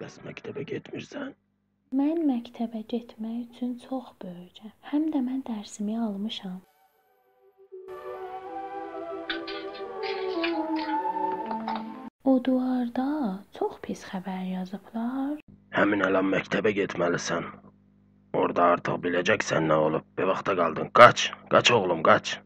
Bəs məktəbə getmirsən? Mən məktəbə getmək üçün çox böyükəm. Həm də mən dərsimi almışam. O duvarda çox pis xəbər yazıblar. Həmin əlan məktəbə getməlisən. Orada artıq biləcəksən nə olub. Bir vaxta qaldın. Qaç. Qaç oğlum, qaç.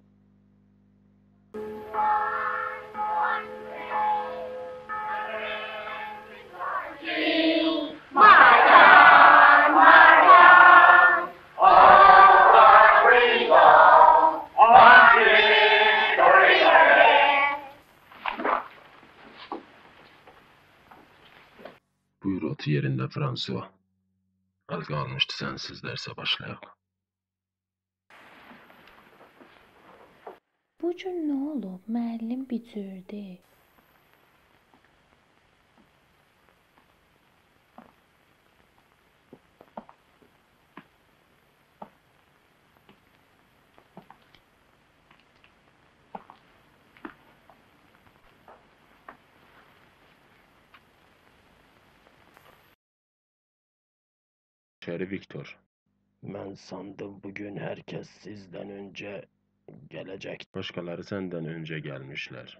Buyur otur yerində Fransua. Az qalmışdı sənsiz dərsə başlayaq. Bu gün nə olub? Müəllim bücürdü. Şəri Viktor. Mən sandım bugün hər kəs sizdən öncə gələcək. Başqaları səndən öncə gəlmişlər.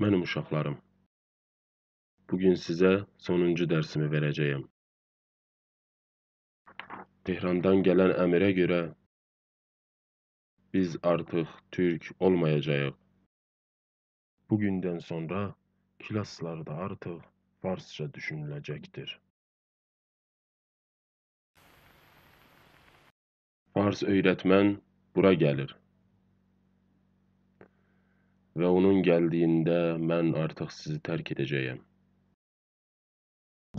Mənim uşaqlarım. Bugün sizə sonuncu dərsimi verəcəyəm. Tehrandan gələn əmirə görə biz artıq türk olmayacağıq. Bugündən sonra klaslarda artıq farsça düşünüləcəkdir. Fars öyrətmən bura gəlir. Və onun gəldiyində mən artıq sizi tərk edəcəyəm.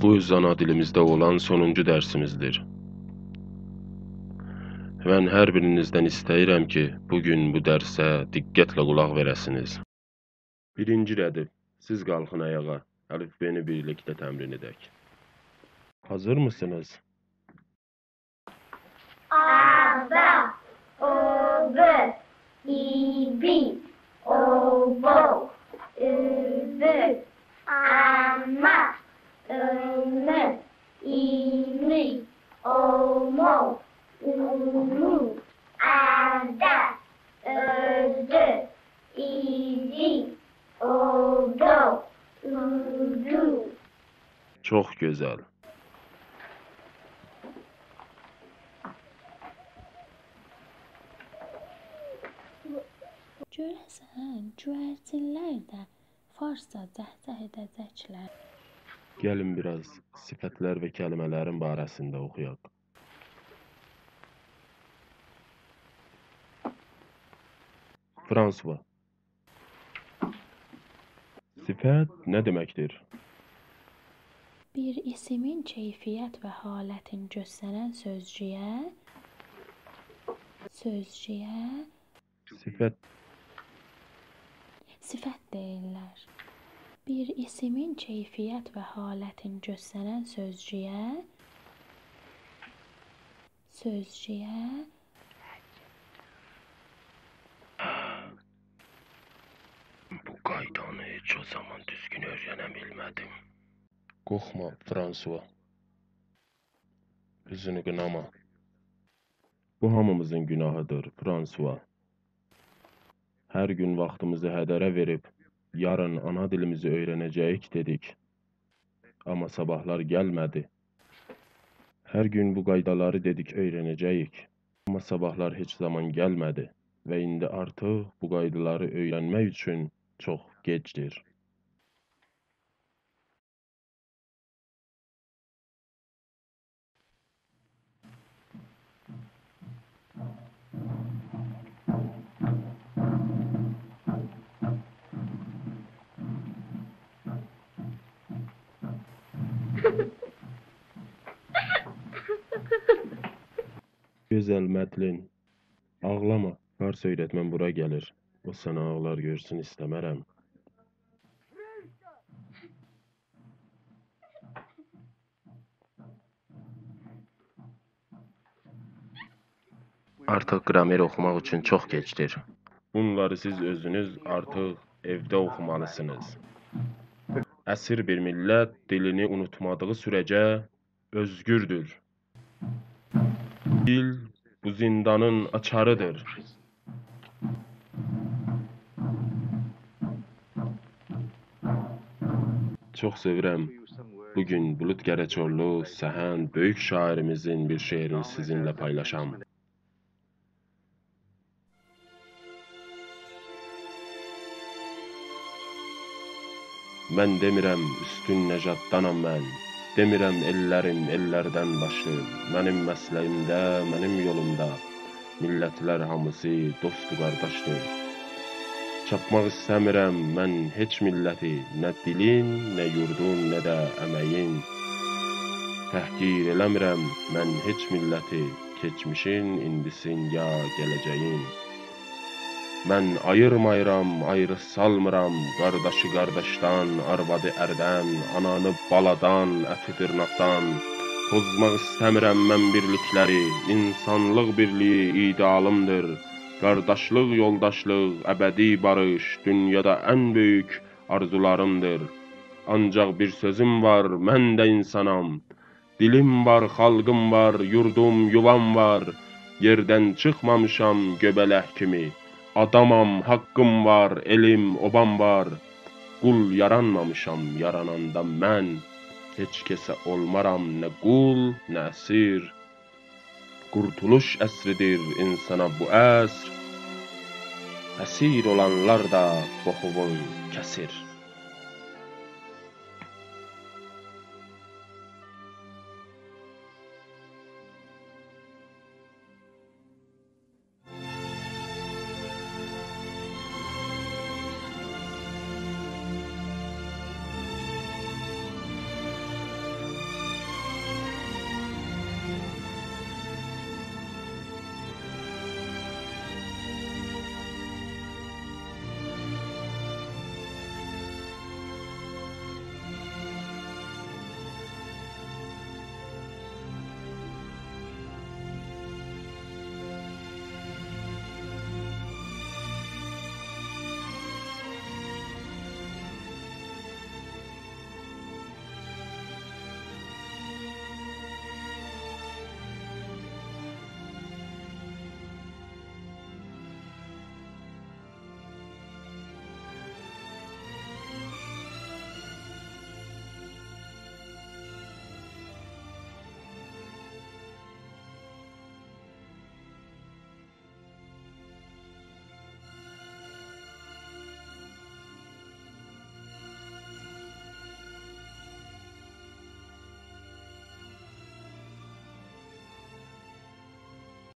Bu öz ana dilimizdə olan sonuncu dərsimizdir. Mən hər birinizdən istəyirəm ki, bugün bu dərsə diqqətlə qulaq verəsiniz. Birinci rədif, siz qalxın ayağa, əlifbeni birlikdə təmrin edək. Hazır mısınız? Aba, obu, ibi, obo, übü, ama, ımı, imi, omo, umu, ada, ödü, idi, odo, udu. Çox gözəl. Görəsən, güvərcinlər də farsca cəhcəh edəcəklər. Gəlin biraz sifətlər və kəlimələrin barəsində oxuyaq. Fransua. Sifət nə deməkdir? Bir isimin keyfiyyət və halətini göstərən sözcüyə sifət deyirlər. Bir isimin keyfiyyət və halətini göstərən sözcüyə Bu qaydanı heç o zaman düzgün öyrənə bilmədim. Qorxma, Fransua. Üzünü qınama. Bu hamımızın günahıdır, Fransua. Hər gün vaxtımızı hədərə verib, yarın ana dilimizi öyrənəcəyik dedik. Amma sabahlar gəlmədi. Hər gün bu qaydaları dedik öyrənəcəyik. Amma sabahlar heç zaman gəlmədi. Və indi artıq bu qaydaları öyrənmək üçün çox gecdir. Gözəl Mədlin, ağlama, fars öyrətmən bura gəlir. O sənə ağlar görsün istəmərəm. Artıq qramer oxumaq üçün çox gecdir. Bunları siz özünüz artıq evdə oxumalısınız. Əsir bir millət dilini unutmadığı sürəcə özgürdür. Dil bu zindanın açarıdır. Çox sevirəm. Bugün Bulut Gərəçorlu, Səhənd, böyük şairimizin bir şeirini sizinlə paylaşam. Mən demirəm üstün nəcaddanam mən. Demirəm ellərim ellərdən başlı. Mənim məsləyimdə, mənim yolumda millətlər hamısı dostu qardaşdır. Çapmaq istəmirəm mən heç milləti, nə dilin, nə yurdun, nə də əməyin. Təhqir eləmirəm mən heç milləti, keçmişin, indisin ya gələcəyin. Mən ayırmayıram, ayrı salmıram, qardaşı qardaşdan, arvadı ərdən, ananı baladan, əti dırnaqdan. Pozmaq istəmirəm mən birlikləri, insanlıq birliyi idealımdır. Qardaşlıq, yoldaşlıq, əbədi barış, dünyada ən böyük arzularımdır. Ancaq bir sözüm var, mən də insanam. Dilim var, xalqım var, yurdum, yuvam var. Yerdən çıxmamışam göbələk kimi. Adamam, haqqım var, elim, obam var. Qul yaranmamışam, yarananda mən. Heç kəsə olmaram, nə qul, nə əsir. Qurtuluş əsridir insana bu əsr. Əsir olanlar da boğuvun kəsir.